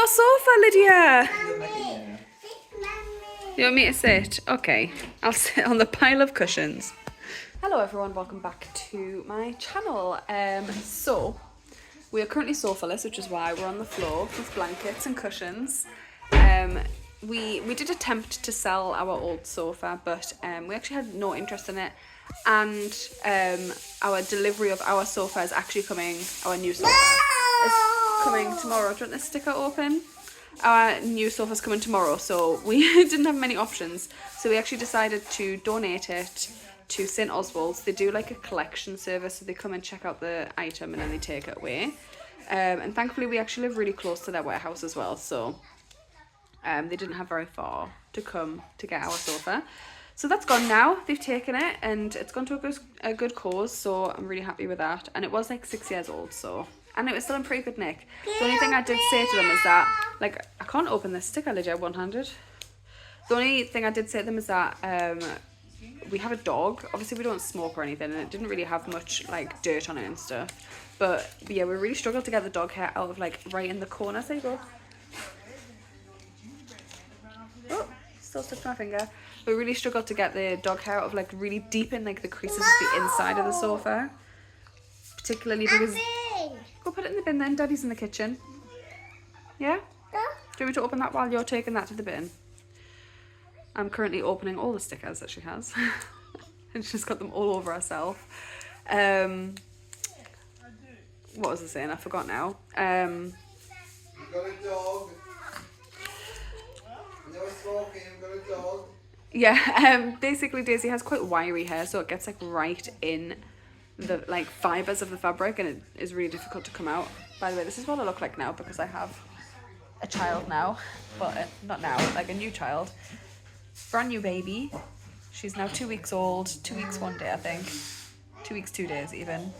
our sofa, Lydia. You want me to sit? Okay, I'll sit on the pile of cushions. Hello everyone, welcome back to my channel. So we are currently sofa-less, which is why we're on the floor with blankets and cushions. We did attempt to sell our old sofa, but we actually had no interest in it, and our delivery of our sofa is actually coming. Our new sofa is coming tomorrow. Do you want this sticker open? Our new sofa's coming tomorrow, so we didn't have many options, so we actually decided to donate it to St. Oswald's. They do like a collection service, so they come and check out the item and then they take it away. And thankfully we actually live really close to their warehouse as well, so they didn't have very far to come to get our sofa. So that's gone now. They've taken it and it's gone to a good cause, so I'm really happy with that. And it was like 6 years old, so, and it was still in pretty good nick. The only thing I did say to them is that, like, I can't open this sticker, Lydia, one-handed. The only thing I did say to them is that we have a dog. Obviously we don't smoke or anything, and it didn't really have much like dirt on it and stuff. But yeah, we really struggled to get the dog hair out of like right in the corner. There you go. Oh, still stuck to my finger. We really struggled to get the dog hair out of like really deep in like the creases of the inside of the sofa. Particularly because... Go put it in the bin then, Daddy's in the kitchen. Yeah? Do you want me to open that while you're taking that to the bin? I'm currently opening all the stickers that she has. And she's got them all over herself. What was I saying? I forgot now. You've got a dog. No smoking, you've got a dog. Yeah, basically Daisy has quite wiry hair, so it gets like right in the like fibres of the fabric, and it is really difficult to come out. By the way, this is what I look like now because I have a child now. Well, not now, like a new child. Brand new baby. She's now 2 weeks old. 2 weeks 1 day, I think. 2 weeks 2 days even.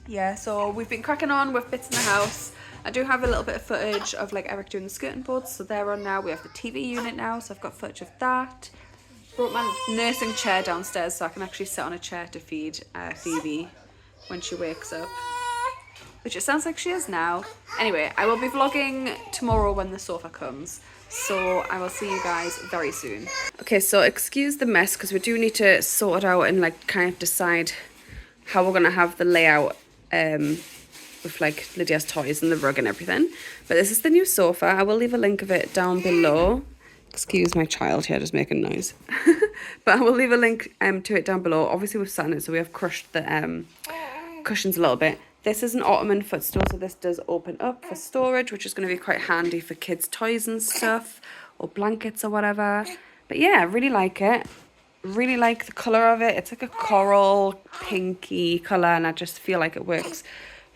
Yeah, so we've been cracking on with bits in the house. I do have a little bit of footage of like Eric doing the skirting boards, so they're on now. We have the TV unit now, so I've got footage of that. Brought my nursing chair downstairs so I can actually sit on a chair to feed Phoebe when she wakes up, which it sounds like she is now. Anyway, I will be vlogging tomorrow when the sofa comes, so I will see you guys very soon. Okay, so excuse the mess because we do need to sort it out and like kind of decide how we're gonna have the layout with like Lydia's toys and the rug and everything. But this is the new sofa. I will leave a link of it down below. Excuse my child here, just making noise. But I will leave a link to it down below. Obviously we've sat in it, so we have crushed the cushions a little bit. This is an ottoman footstool, so this does open up for storage, which is going to be quite handy for kids' toys and stuff, or blankets or whatever. But yeah, I really like it. Really like the colour of it. It's like a coral pinky colour, and I just feel like it works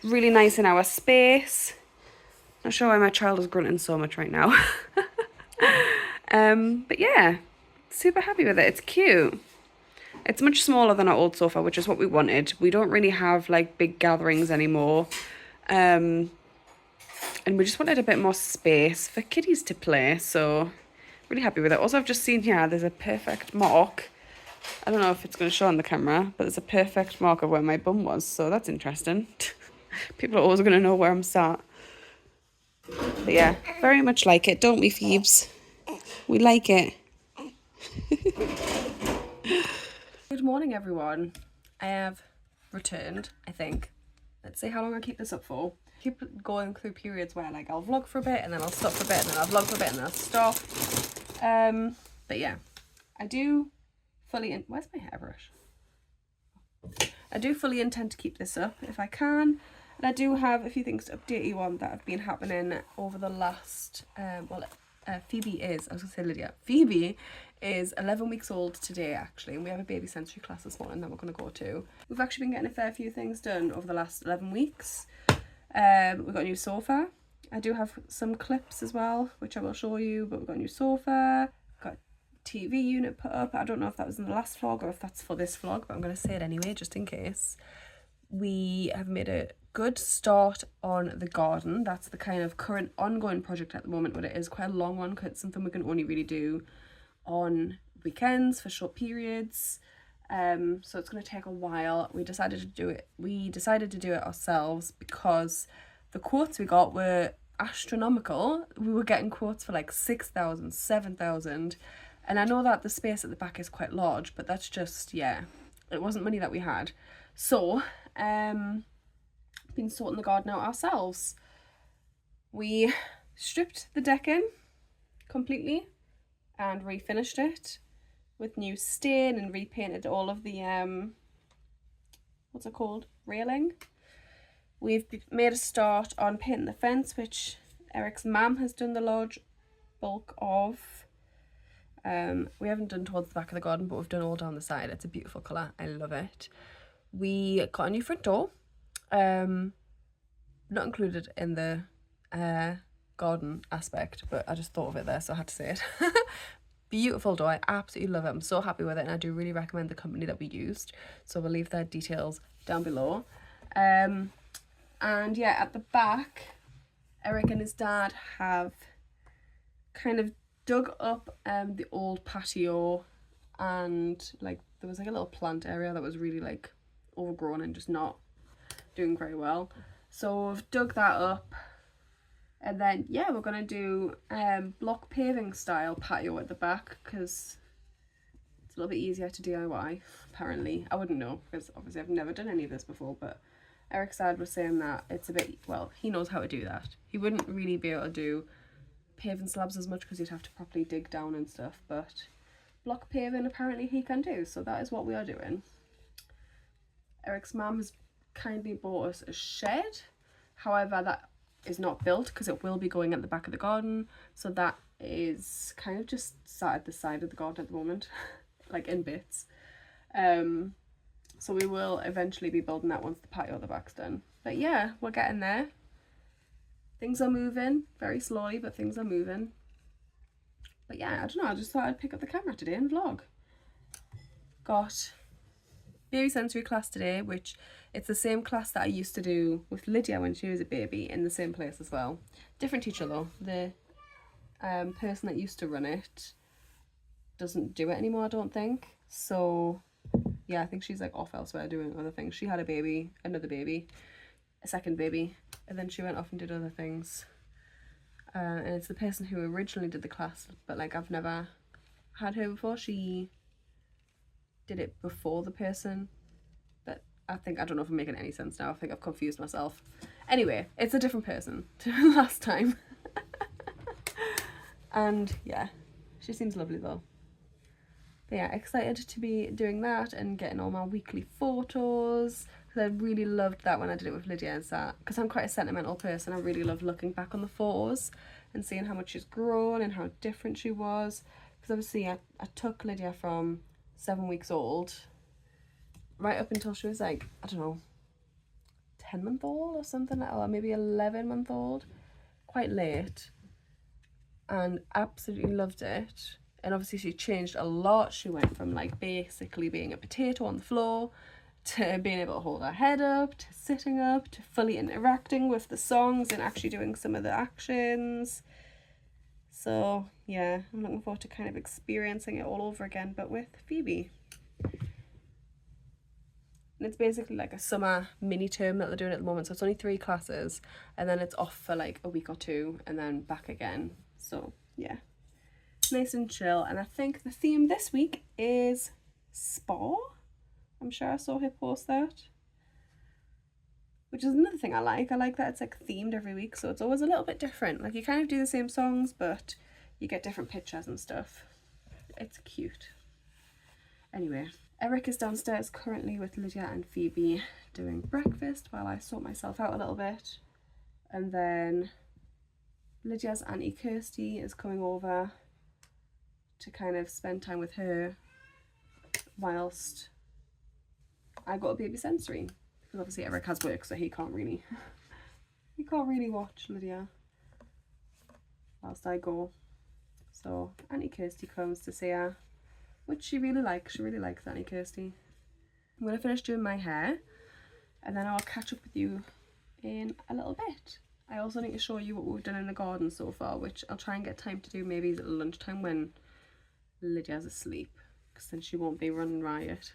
really nice in our space. Not sure why my child is grunting so much right now. But yeah, super happy with it. It's cute. It's much smaller than our old sofa, which is what we wanted. We don't really have like big gatherings anymore. And we just wanted a bit more space for kiddies to play. So really happy with it. Also, I've just seen here, there's a perfect mark. I don't know if it's going to show on the camera, but there's a perfect mark of where my bum was. So that's interesting. People are always going to know where I'm sat. But yeah, very much like it. Don't we, Phoebes? We like it. Good morning, everyone. I have returned, I think. Let's see how long I keep this up for. Keep going through periods where like I'll vlog for a bit and then I'll stop for a bit and then I'll vlog for a bit and then I'll stop. But yeah, I do fully... Where's my hairbrush? I do fully intend to keep this up if I can. And I do have a few things to update you on that have been happening over the last... Phoebe is... I was going to say Lydia. Phoebe is 11 weeks old today, actually, and we have a baby sensory class this morning that we're going to go to. We've actually been getting a fair few things done over the last 11 weeks. We've got a new sofa. I do have some clips as well, which I will show you, but we've got a new sofa. Got a TV unit put up. I don't know if that was in the last vlog or if that's for this vlog, but I'm going to say it anyway, just in case. We have made a good start on the garden. That's the kind of current ongoing project at the moment, but it is quite a long one because it's something we can only really do on weekends for short periods. So it's going to take a while. We decided to do it ourselves because the quotes we got were astronomical. We were getting quotes for like 6,000, 7,000, and I know that the space at the back is quite large, but that's just, yeah, it wasn't money that we had. So been sorting the garden out ourselves. We stripped the decking completely and refinished it with new stain and repainted all of the what's it called, railing. We've made a start on painting the fence, which Eric's mum has done the large bulk of. We haven't done towards the back of the garden, but we've done all down the side. It's a beautiful colour. I love it. We got a new front door. Not included in the garden aspect, but I just thought of it there, so I had to say it. Beautiful door. I absolutely love it. I'm so happy with it, and I do really recommend the company that we used. So we'll leave their details down below. And yeah, at the back, Eric and his dad have kind of dug up the old patio, and like there was like a little plant area that was really like overgrown and just not doing very well. So we've dug that up, and then yeah, we're gonna do block paving style patio at the back because it's a little bit easier to DIY. Apparently, I wouldn't know because obviously I've never done any of this before, but Eric's dad was saying that it's a bit, well, he knows how to do that. He wouldn't really be able to do paving slabs as much because he'd have to properly dig down and stuff, but block paving apparently he can do, so that is what we are doing. Eric's mum has kindly bought us a shed, however that is not built because it will be going at the back of the garden, so that is kind of just sat at the side of the garden at the moment, like in bits. So we will eventually be building that once the patio at the back's done. But yeah, we're getting there. Things are moving, very slowly, but things are moving. But yeah, I don't know, I just thought I'd pick up the camera today and vlog. Got baby sensory class today, which it's the same class that I used to do with Lydia when she was a baby in the same place as well. Different teacher though. The person that used to run it doesn't do it anymore, I don't think. So yeah, I think she's like off elsewhere doing other things. She had a baby, another baby, a second baby, and then she went off and did other things. And it's the person who originally did the class, but like I've never had her before. She did it before the person that I don't know if I'm making any sense now. I think I've confused myself. Anyway, it's a different person to last time. And yeah, she seems lovely though. But yeah, excited to be doing that and getting all my weekly photos, because I really loved that when I did it with Lydia, is that because I'm quite a sentimental person, I really love looking back on the photos and seeing how much she's grown and how different she was. Because obviously I took Lydia from 7 weeks old right up until she was like, I don't know, 10-month old or something, or maybe 11-month old, quite late, and absolutely loved it. And obviously she changed a lot. She went from like basically being a potato on the floor to being able to hold her head up, to sitting up, to fully interacting with the songs and actually doing some of the actions. So yeah, I'm looking forward to kind of experiencing it all over again, but with Phoebe. And it's basically like a summer mini term that they're doing at the moment. So it's only 3 classes and then it's off for like a week or 2 and then back again. So yeah, nice and chill. And I think the theme this week is spa. I'm sure I saw her post that, which is another thing I like. I like that it's like themed every week, so it's always a little bit different. Like you kind of do the same songs, but you get different pictures and stuff. It's cute. Anyway, Eric is downstairs currently with Lydia and Phoebe doing breakfast while I sort myself out a little bit. And then Lydia's auntie Kirsty is coming over to kind of spend time with her whilst I got a baby sensory. Because obviously Eric has work, so he can't really watch Lydia whilst I go. So Auntie Kirsty comes to see her, which she really likes. She really likes Auntie Kirsty. I'm going to finish doing my hair and then I'll catch up with you in a little bit. I also need to show you what we've done in the garden so far, which I'll try and get time to do maybe at lunchtime when Lydia's asleep, because then she won't be running riot.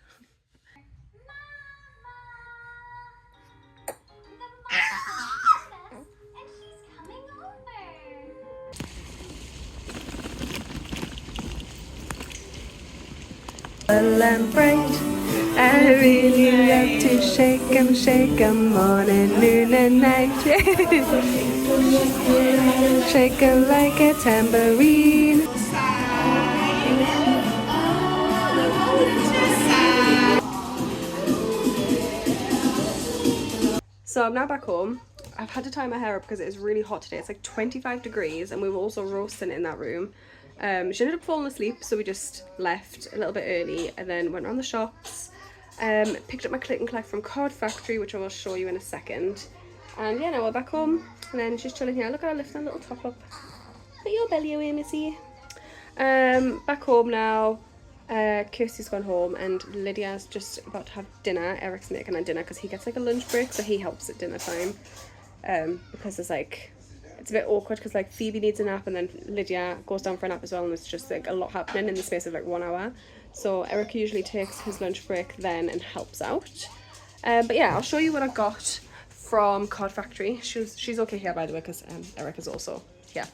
Well, I'm bright. I really love to shake 'em morning, noon and night. Shake 'em like a tambourine. So I'm now back home. I've had to tie my hair up because it is really hot today. It's like 25 degrees and we were also roasting in that room. She ended up falling asleep, so we just left a little bit early and then went around the shops. Picked up my click and collect from Card Factory, which I will show you in a second. And yeah, now we're back home and then she's chilling here. Look at her lifting that little top up. Put your belly away, missy. Back home now. Kirsty's gone home and Lydia's just about to have dinner. Eric's making her dinner because he gets like a lunch break, so he helps at dinner time. Because it's like, it's a bit awkward because like Phoebe needs a nap and then Lydia goes down for a nap as well, and there's just like a lot happening in the space of like 1 hour. So Eric usually takes his lunch break then and helps out. But yeah, I'll show you what I got from Card Factory. She's okay here, by the way, because Eric is also here.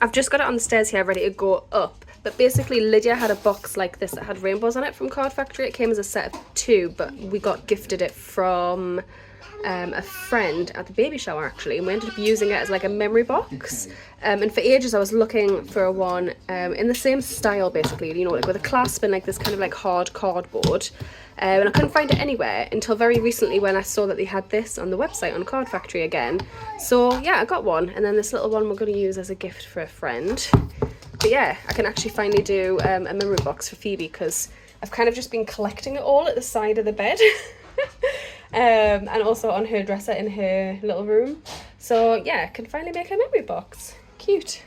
I've just got it on the stairs here ready to go up, but basically Lydia had a box like this that had rainbows on it from Card Factory. It came as a set of 2, but we got gifted it from a friend at the baby shower actually, and we ended up using it as like a memory box. And for ages I was looking for one in the same style, basically, you know, like with a clasp and like this kind of like hard cardboard. And I couldn't find it anywhere until very recently when I saw that they had this on the website on Card Factory again. So yeah, I got one, and then this little one we're going to use as a gift for a friend. But yeah, I can actually finally do a memory box for Phoebe because I've kind of just been collecting it all at the side of the bed. And also on her dresser in her little room. So yeah, I can finally make a memory box. Cute.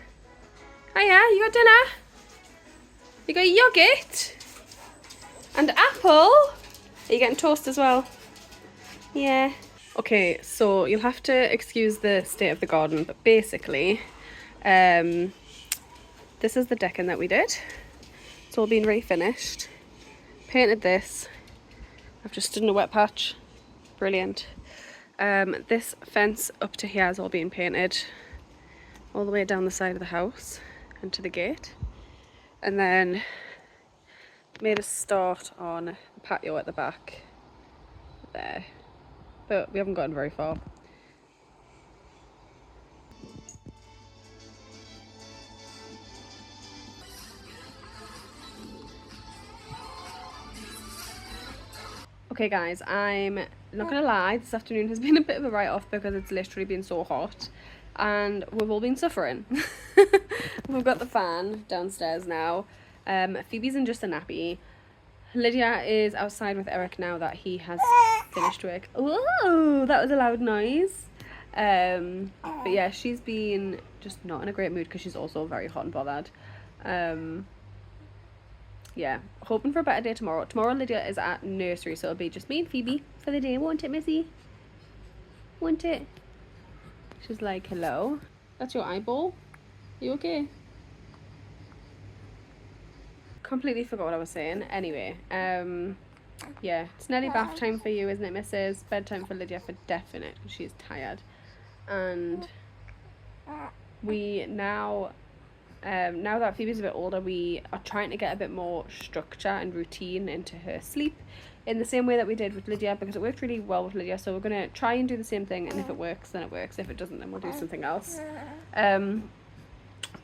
Hiya, you got dinner? You got yogurt? And apple? Are you getting toast as well? Yeah. Okay, so you'll have to excuse the state of the garden, but basically, this is the decking that we did. It's all been refinished. Painted this. I've just stood in a wet patch. Brilliant. This fence up to here has all been painted all the way down the side of the house and to the gate. And then made a start on the patio at the back there, but we haven't gotten very far. Okay guys, I'm not gonna lie, this afternoon has been a bit of a write-off because it's literally been so hot and we've all been suffering. We've got the fan downstairs now. Phoebe's in just a nappy. Lydia is outside with Eric now that he has finished work. Whoa, that was a loud noise. But yeah, she's been just not in a great mood because she's also very hot and bothered. Yeah, hoping for a better day tomorrow. Tomorrow Lydia is at nursery, so it'll be just me and Phoebe for the day. Won't it, Missy? Won't it? She's like, hello. That's your eyeball? You okay? Completely forgot what I was saying. Anyway, yeah, it's nearly bath time for you, isn't it, Mrs? Bedtime for Lydia for definite. She's tired. And we now that Phoebe's a bit older, we are trying to get a bit more structure and routine into her sleep in the same way that we did with Lydia, because it worked really well with Lydia. So we're going to try and do the same thing, and if it works, then it works. If it doesn't, then we'll do something else.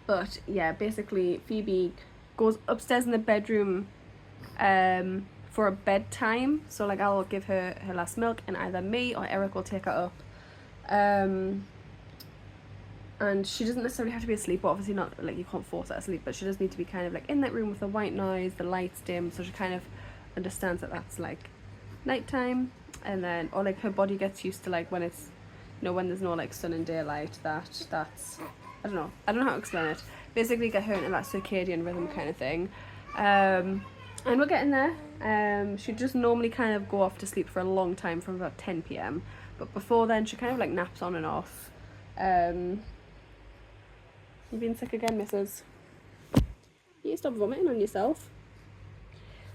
But yeah, basically Phoebe goes upstairs in the bedroom for a bedtime. So like I'll give her her last milk and either me or Eric will take her up. And she doesn't necessarily have to be asleep, but obviously not, like you can't force her to sleep, but she does need to be kind of like in that room with the white noise, the lights dim, so she kind of understands that that's like nighttime. And then, or like her body gets used to like when it's, you know, when there's no like sun and daylight, that's I don't know how to explain it. Basically get her into that circadian rhythm kind of thing. And we're getting there. She'd just normally kind of go off to sleep for a long time from about 10 p.m, but before then she kind of like naps on and off. You've been sick again, Mrs. You stop vomiting on yourself.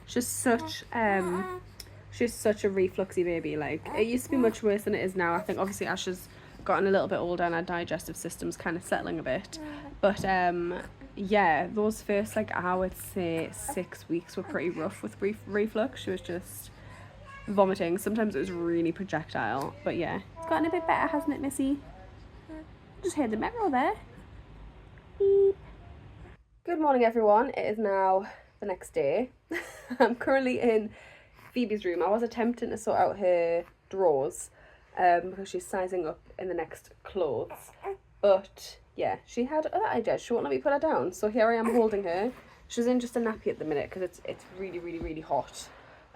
She's such a refluxy baby. Like, it used to be much worse than it is now. I think obviously Ash has gotten a little bit older and our digestive system's kind of settling a bit. But yeah, those first, like, I would say 6 weeks were pretty rough with reflux. She was just vomiting. Sometimes it was really projectile, but yeah, it's gotten a bit better, hasn't it, Missy? Just heard the metro there. Beep. Good morning, everyone. It is now the next day. I'm currently in Phoebe's room. I was attempting to sort out her drawers because she's sizing up in the next clothes, but yeah, she had other ideas. She won't let me put her down, so here I am holding her. She's in just a nappy at the minute because it's really hot.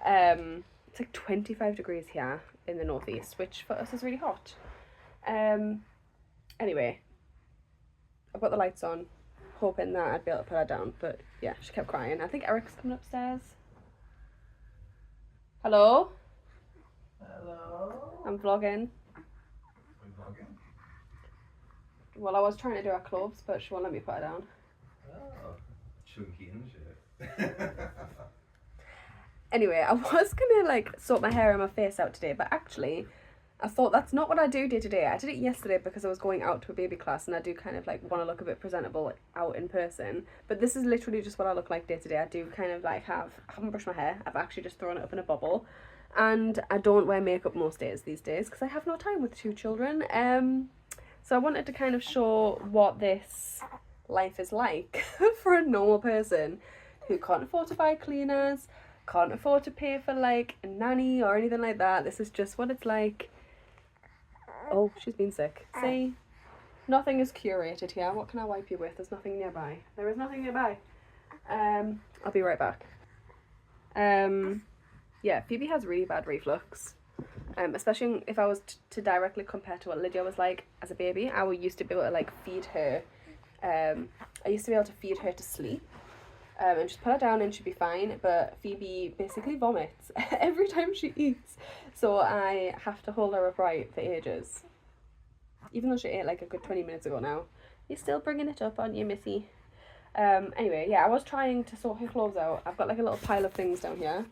It's like 25 degrees here in the northeast, which for us is really hot. Anyway, I've got the lights on, hoping that I'd be able to put her down, but yeah, she kept crying. I think Eric's coming upstairs. Hello? Hello? I'm vlogging. We're vlogging? Well, I was trying to do her clothes, but she won't let me put her down. Oh, chunky and shit. Anyway, I was gonna like sort my hair and my face out today, but actually I thought that's not what I do day to day. I did it yesterday because I was going out to a baby class and I do kind of like want to look a bit presentable out in person. But this is literally just what I look like day to day. I do kind of like I haven't brushed my hair. I've actually just thrown it up in a bubble. And I don't wear makeup most days these days because I have no time with 2 children. So I wanted to kind of show what this life is like for a normal person who can't afford to buy cleaners, can't afford to pay for like a nanny or anything like that. This is just what it's like. Oh, she's been sick. See? Nothing is curated here. What can I wipe you with? There's nothing nearby. There is nothing nearby. I'll be right back. Yeah, Phoebe has really bad reflux. Especially if I was to directly compare to what Lydia was like as a baby. I used to be able to like feed her. I used to be able to feed her to sleep. And just put her down and she'd be fine, but Phoebe basically vomits every time she eats, so I have to hold her upright for ages, even though she ate like a good 20 minutes ago now. You're still bringing it up, aren't you, Missy? Anyway, yeah, I was trying to sort her clothes out. I've got like a little pile of things down here,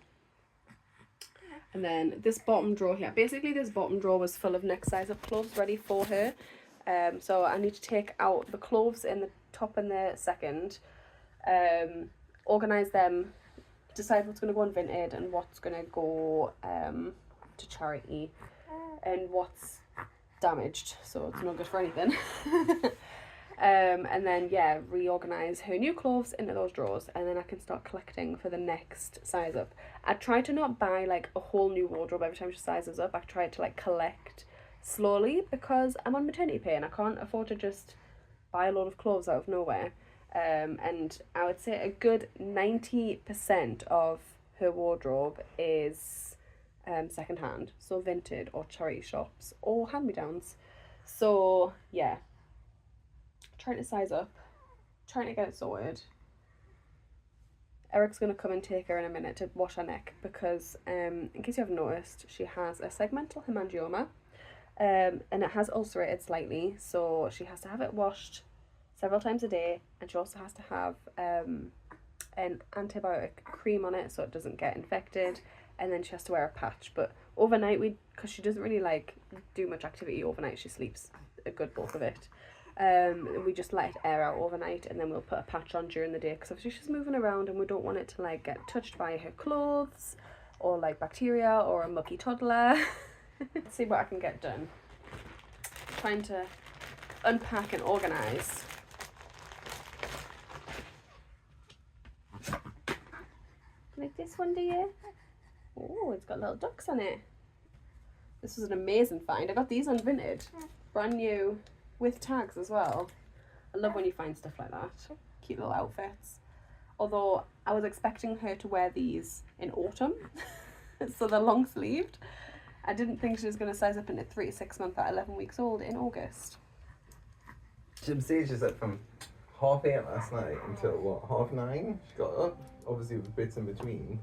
and then this bottom drawer here, basically this bottom drawer was full of next size up clothes ready for her. So I need to take out the clothes in the top and the second, organise them, decide what's going to go on Vinted and what's going to go to charity and what's damaged, so it's not good for anything. And then yeah, reorganise her new clothes into those drawers, and then I can start collecting for the next size up. I try to not buy like a whole new wardrobe every time she sizes up. I try to like collect slowly because I'm on maternity pay and I can't afford to just buy a load of clothes out of nowhere. And I would say a good 90% of her wardrobe is secondhand, so Vinted or charity shops or hand-me-downs. So yeah, trying to size up, trying to get it sorted. Eric's going to come and take her in a minute to wash her neck because in case you haven't noticed, she has a segmental hemangioma, and it has ulcerated slightly, so she has to have it washed several times a day, and she also has to have an antibiotic cream on it so it doesn't get infected, and then she has to wear a patch. But overnight, because she doesn't really like do much activity overnight, she sleeps a good bulk of it, we just let it air out overnight, and then we'll put a patch on during the day because obviously she's moving around and we don't want it to like get touched by her clothes or like bacteria or a mucky toddler. Let's see what I can get done. Trying to unpack and organise. Like this one, do you? Oh, it's got little ducks on it. This was an amazing find. I got these on Vinted, brand new, with tags as well. I love when you find stuff like that. Cute little outfits. Although I was expecting her to wear these in autumn, so they're long sleeved. I didn't think she was going to size up into 3 to 6 months at 11 weeks old in August. Jim Sage is up from 8:30 last night until what, 9:30? She got up, obviously with bits in between,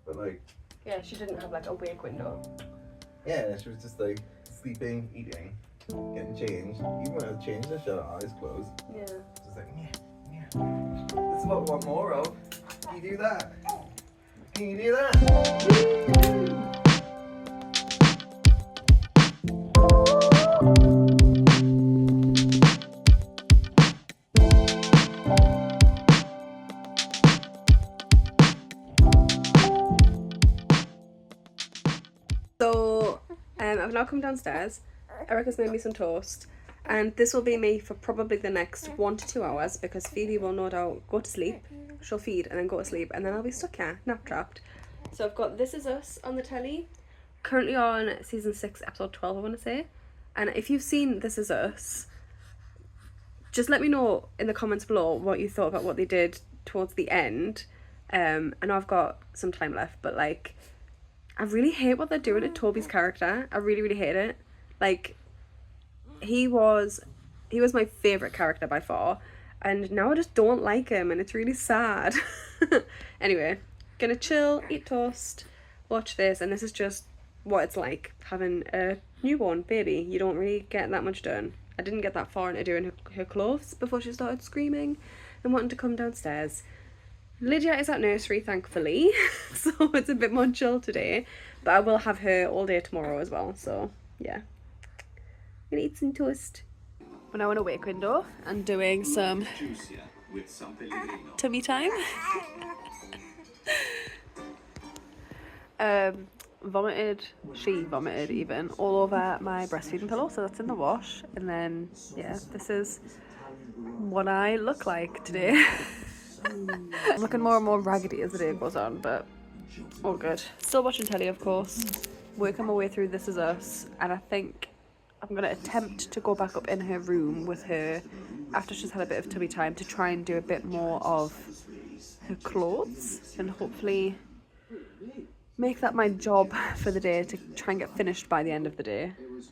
but like... Yeah, she didn't have like a wake window. Yeah, she was just like sleeping, eating, getting changed. Even when I was changed, I shut her eyes closed. Yeah. Just like, yeah. This is what we want more of. Can you do that? Can you do that? I've now come downstairs. Erica's made me some toast, and this will be me for probably the next 1 to 2 hours because Phoebe will no doubt go to sleep. She'll feed and then go to sleep, and then I'll be stuck here, nap trapped. So I've got This Is Us on the telly, currently on season 6, episode 12, I want to say. And if you've seen This Is Us, just let me know in the comments below what you thought about what they did towards the end. I know I've got some time left, but like, I really hate what they're doing to Toby's character. I really, really hate it. Like, he was my favourite character by far, and now I just don't like him, and it's really sad. Anyway, gonna chill, eat toast, watch this, and this is just what it's like having a newborn baby. You don't really get that much done. I didn't get that far into doing her clothes before she started screaming and wanting to come downstairs. Lydia is at nursery, thankfully, so it's a bit more chill today, but I will have her all day tomorrow as well, so yeah. I'm gonna eat some toast. We're now in a wake window and doing some tummy time. She vomited even all over my breastfeeding pillow, so that's in the wash. And then yeah, this is what I look like today. I'm looking more and more raggedy as the day goes on, but all good. Still watching telly, of course, working my way through This Is Us, and I think I'm gonna attempt to go back up in her room with her after she's had a bit of tummy time to try and do a bit more of her clothes and hopefully make that my job for the day, to try and get finished by the end of the day. It's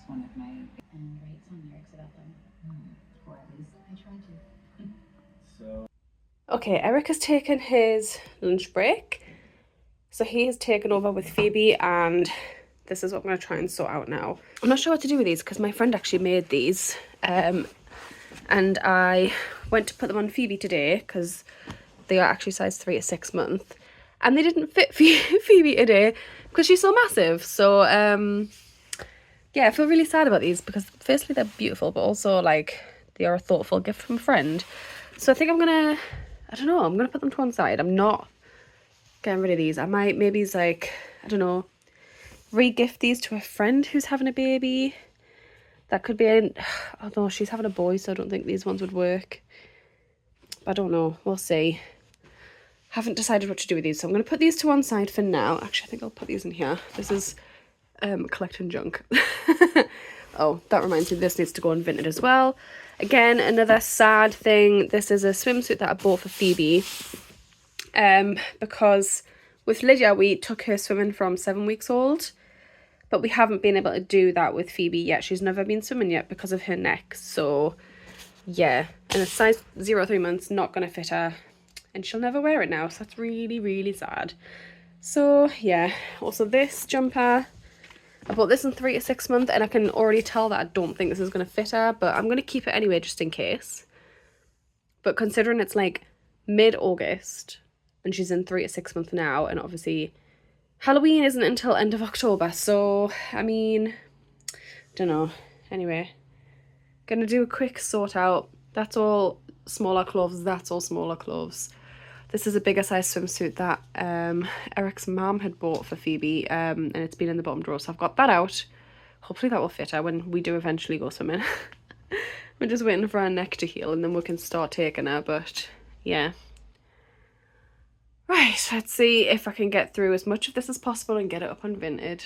one of my and write some lyrics about them, or at least I try to. Okay, Eric has taken his lunch break, so he has taken over with Phoebe, and this is what I'm going to try and sort out now. I'm not sure what to do with these because my friend actually made these, and I went to put them on Phoebe today because they are actually size 3 to 6 month, and they didn't fit Phoebe today because she's so massive. So yeah, I feel really sad about these because firstly they're beautiful, but also like they are a thoughtful gift from a friend. So I think I'm gonna put them to one side. I'm not getting rid of these. I might maybe like, I don't know, re-gift these to a friend who's having a baby. That could be although she's having a boy, so I don't think these ones would work. I don't know, we'll see. Haven't decided what to do with these, so I'm going to put these to one side for now. Actually, I think I'll put these in here. This is collecting junk. Oh, that reminds me, this needs to go on Vinted as well. Again, another sad thing. This is a swimsuit that I bought for Phoebe. Because with Lydia, we took her swimming from 7 weeks old. But we haven't been able to do that with Phoebe yet. She's never been swimming yet because of her neck. So, yeah. And a size 0 3 months, not going to fit her. And she'll never wear it now. So that's really, really sad. So, yeah. Also, this jumper, I bought this in 3 to 6 months. And I can already tell that I don't think this is going to fit her. But I'm going to keep it anyway, just in case. But considering it's like mid-August, and she's in 3 to 6 months now, and obviously Halloween isn't until end of October, so, I mean, don't know. Anyway, gonna do a quick sort out. That's all smaller clothes, that's all smaller clothes. This is a bigger size swimsuit that Eric's mum had bought for Phoebe, and it's been in the bottom drawer, so I've got that out. Hopefully that will fit her when we do eventually go swimming. We're just waiting for her neck to heal, and then we can start taking her, but yeah. Right, let's see if I can get through as much of this as possible and get it up on Vinted.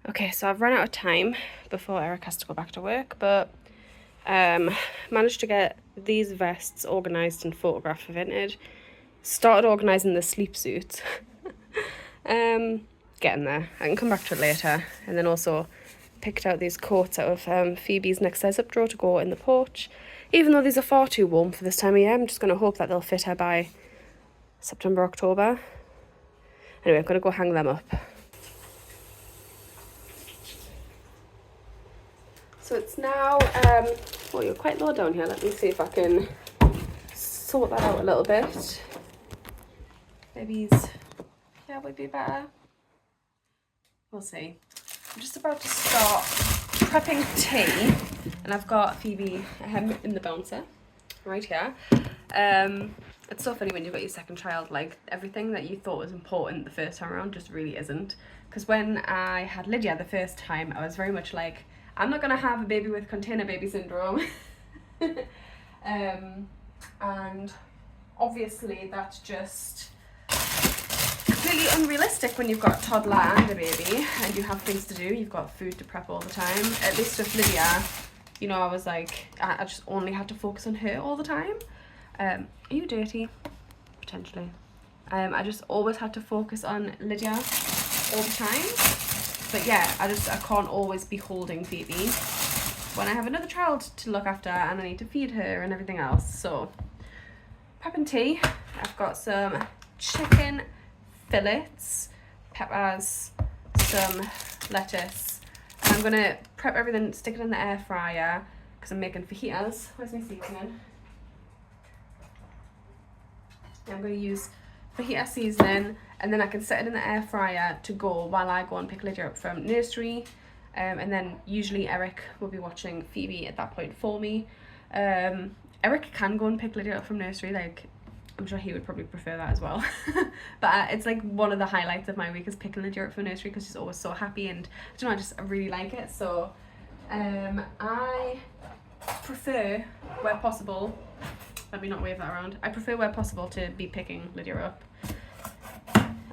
Okay, so I've run out of time before Eric has to go back to work, but Managed to get these vests organised and photographed for Vinted. Started organising the sleep suits. Getting there. I can come back to it later. And then also picked out these coats out of Phoebe's next size up drawer to go in the porch. Even though these are far too warm for this time of year, I'm just going to hope that they'll fit her by September, October. Anyway, I'm going to go hang them up. So it's now, oh, you're quite low down here. Let me see if I can sort that out a little bit. Maybe yeah, would be better. We'll see. I'm just about to start prepping tea, and I've got Phoebe in the bouncer right here. It's so funny when you've got your second child, like everything that you thought was important the first time around just really isn't. Because when I had Lydia the first time, I was very much like, I'm not gonna have a baby with container baby syndrome. And obviously that's just completely unrealistic when you've got a toddler and a baby and you have things to do. You've got food to prep all the time. At least with Lydia, you know, I was like, I just only had to focus on her all the time. Are you dirty? Potentially. I just always had to focus on Lydia all the time. But yeah, I can't always be holding Phoebe when I have another child to look after and I need to feed her and everything else. So, prepping tea. I've got some chicken fillets, peppers, some lettuce, and I'm gonna prep everything, stick it in the air fryer because I'm making fajitas. Where's my seasoning? I'm gonna use fajita seasoning, and then I can set it in the air fryer to go while I go and pick Lydia up from nursery, and then usually Eric will be watching Phoebe at that point for me. Eric can go and pick Lydia up from nursery, like I'm sure he would probably prefer that as well. But it's like one of the highlights of my week is picking Lydia up from nursery because she's always so happy, and I don't know, I really like it. So I prefer, where possible, let me not wave that around, I prefer where possible to be picking Lydia up,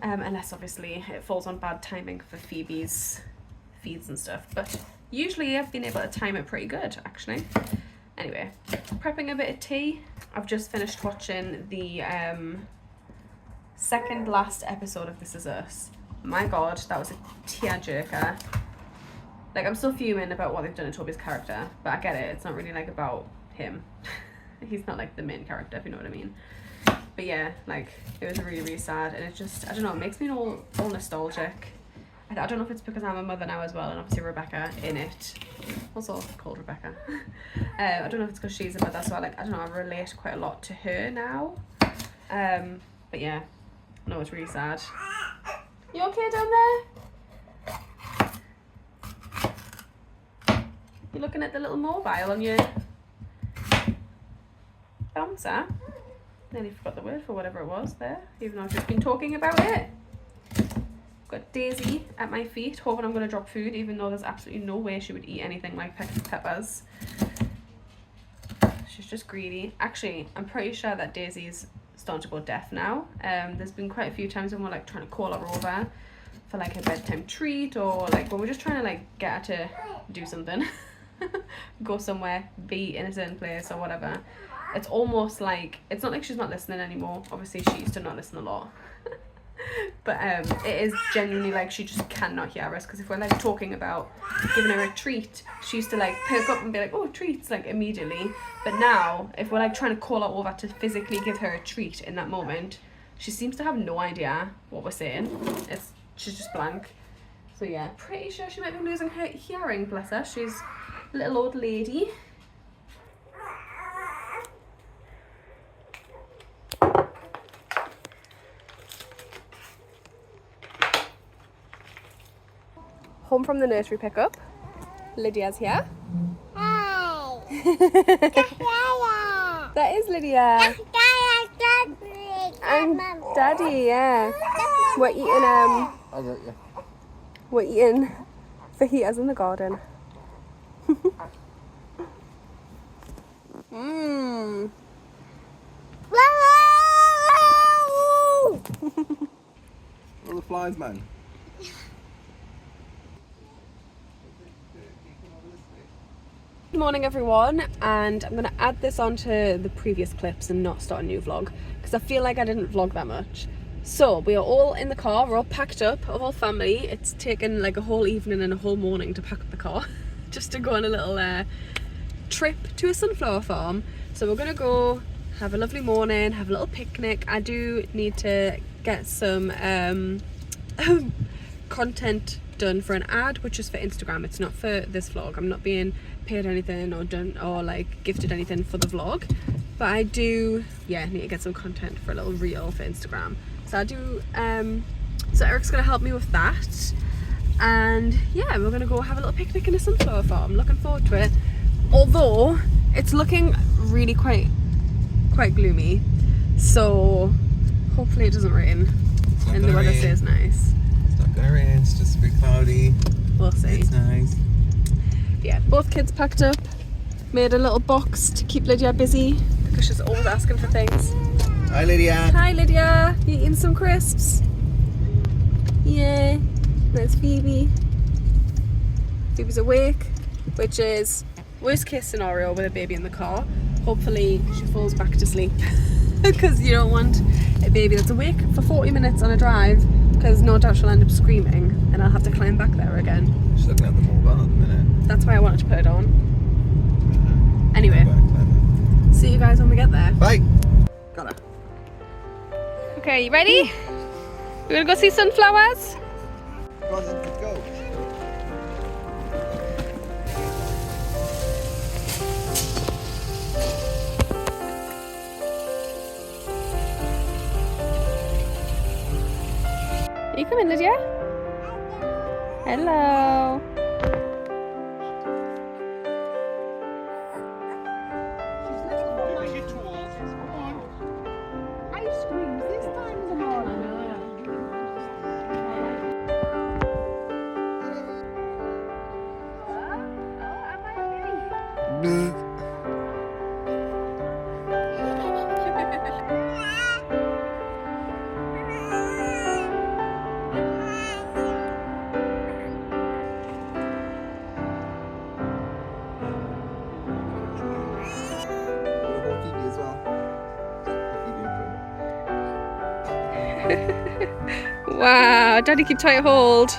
unless obviously it falls on bad timing for Phoebe's feeds and stuff, but usually I've been able to time it pretty good actually. Anyway, prepping a bit of tea. I've just finished watching the second last episode of This Is Us. My god, that was a tearjerker. Like, I'm still fuming about what they've done to Toby's character, but I get it, it's not really like about him. He's not like the main character, if you know what I mean. But yeah, like, it was really, really sad, and it just, I don't know, it makes me all nostalgic. I don't know if it's because I'm a mother now as well, and obviously Rebecca in it, also called Rebecca. I don't know if it's because she's a mother, so I don't know, I relate quite a lot to her now. But yeah, no, it's really sad. You okay down there? You're looking at the little mobile on your bouncer? Nearly forgot the word for whatever it was there, even though I've just been talking about it. Got Daisy at my feet, hoping I'm going to drop food, even though there's absolutely no way she would eat anything like peppers. She's just greedy. Actually, I'm pretty sure that Daisy's starting to go deaf now. There's been quite a few times when we're like trying to call her over for like a bedtime treat, or like when we're just trying to like get her to do something. Go somewhere, be in a certain place or whatever. It's almost like, it's not like she's not listening anymore. Obviously she used to not listen a lot. But it is genuinely like she just cannot hear us, because if we're like talking about giving her a treat, she used to like perk up and be like, oh, treats, like immediately. But now if we're like trying to call her over to physically give her a treat in that moment, she seems to have no idea what we're saying. She's just blank. So yeah, pretty sure she might be losing her hearing, bless her. She's a little old lady. Home from the nursery pickup. Lydia's here. Hi. That is Lydia. And Daddy, yeah. We're eating we're eating fajitas in the garden. Mmm. All the flies, man. morning everyone, and I'm gonna add this onto the previous clips and not start a new vlog because I feel like I didn't vlog that much. So we are all in the car, we're all packed up, our whole family. It's taken like a whole evening and a whole morning to pack up the car just to go on a little trip to a sunflower farm. So we're gonna go have a lovely morning, have a little picnic. I do need to get some content done for an ad, which is for Instagram. It's not for this vlog. I'm not being paid anything or done or like gifted anything for the vlog, but I do need to get some content for a little reel for Instagram. So I do so Eric's gonna help me with that, and yeah, we're gonna go have a little picnic in a sunflower farm. Looking forward to it, although it's looking really quite gloomy, so hopefully it doesn't rain and the weather stays nice. It's not gonna rain, it's just a bit cloudy. We'll see. It's nice. Yeah, both kids packed up, made a little box to keep Lydia busy because she's always asking for things. Hi Lydia. Hi Lydia, you eating some crisps? Yeah, there's Phoebe. Phoebe's awake, which is worst case scenario with a baby in the car. Hopefully she falls back to sleep because you don't want a baby that's awake for 40 minutes on a drive, because no doubt she'll end up screaming and I'll have to climb back there again. She's looking at the mobile at the minute. That's why I wanted to put it on. Anyway, see you guys when we get there. Bye. Got her. Okay, you ready? We're gonna go see sunflowers? Come on then, let's go. Are you coming, Lydia? Hello. Wow, Daddy, keep tight hold.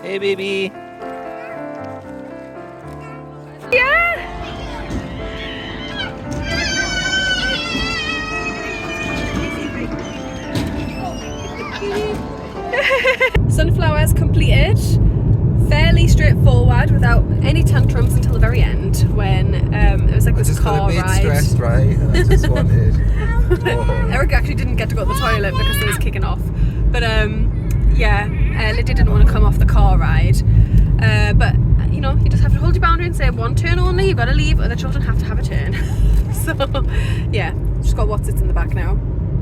Hey baby. Yeah! Sunflowers completed. Fairly straightforward without any tantrums until the very end when it was like this car ride. Stressed, right? I just wanted. Eric actually didn't get to go to the toilet because it was kicking off. But Lydia didn't want to come off the car ride. But you know, you just have to hold your boundary and say one turn only, you've got to leave, or the children have to have a turn. So yeah, just got what's in the back now.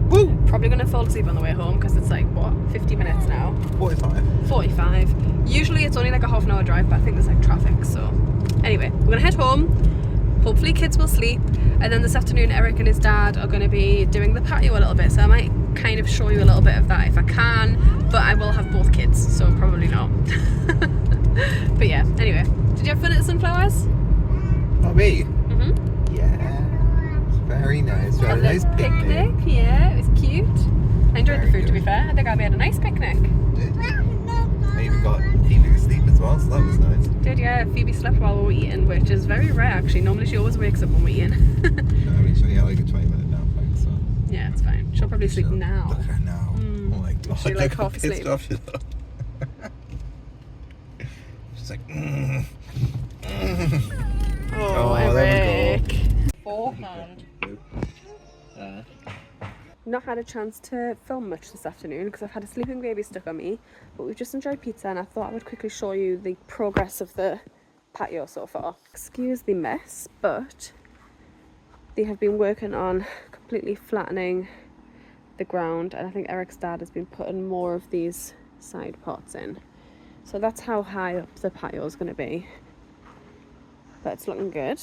Woo! Probably gonna fall asleep on the way home because it's like what, 50 minutes now? 45. Usually it's only like a half an hour drive, but I think there's like traffic. So anyway, we're gonna head home. Hopefully kids will sleep, and then this afternoon Eric and his dad are going to be doing the patio a little bit, so I might kind of show you a little bit of that if I can, but I will have both kids, so probably not. But yeah, anyway, did you have fun at the sunflowers? Oh, me? Mm-hmm. Yeah, it's very nice. We had a nice picnic. Yeah, it was cute. I enjoyed the food, to be fair. I think I made a nice picnic. I even got Phoebe to sleep as well, so that was nice. Did, yeah. Phoebe slept while we were eating, which is very rare actually. Normally she always wakes up when we're eating. I mean, she had like a 20-minute nap, like, so. Yeah, it's fine. She'll probably sleep now. Look at her now. Oh my god. She like half asleep. Pissed off she looked. She's like, Oh, Eric. Forehand. not had a chance to film much this afternoon because I've had a sleeping baby stuck on me, but we've just enjoyed pizza and I thought I would quickly show you the progress of the patio so far. Excuse the mess, but they have been working on completely flattening the ground, and I think Eric's dad has been putting more of these side pots in. So that's how high up the patio is going to be, but it's looking good.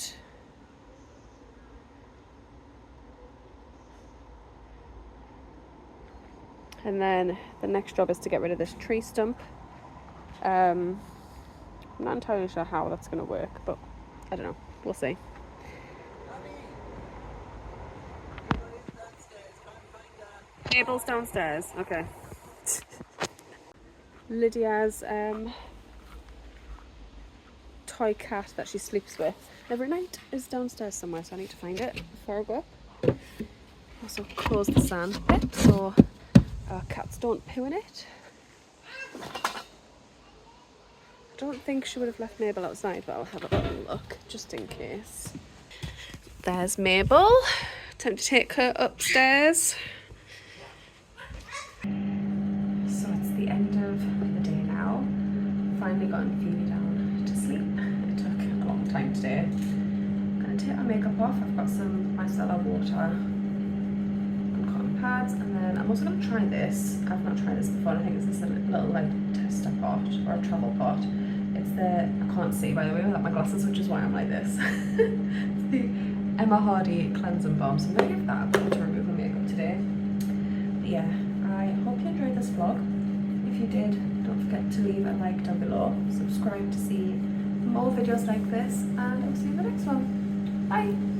And then the next job is to get rid of this tree stump. I'm not entirely sure how that's going to work, but I don't know. We'll see. Mabel's downstairs. Okay. Lydia's toy cat that she sleeps with every night is downstairs somewhere, so I need to find it before I go up. Also close the sand pit so our cats don't poo in it. I don't think she would have left Mabel outside, but I'll have a little look just in case. There's Mabel. Time to take her upstairs. So it's the end of the day now. Finally gotten Phoebe down to sleep. It took a long time today. I'm gonna take my makeup off. I've got some micellar water and cotton pads, and then I'm also gonna try this. I've not tried this before. I think it's this little like tester pot or a travel pot. It's the, I can't see by the way without my glasses, which is why I'm like this. It's the Emma Hardy cleansing balm. So I'm gonna give that a go to remove my makeup today. But yeah, I hope you enjoyed this vlog. If you did, don't forget to leave a like down below, subscribe to see more videos like this, and I'll see you in the next one. Bye!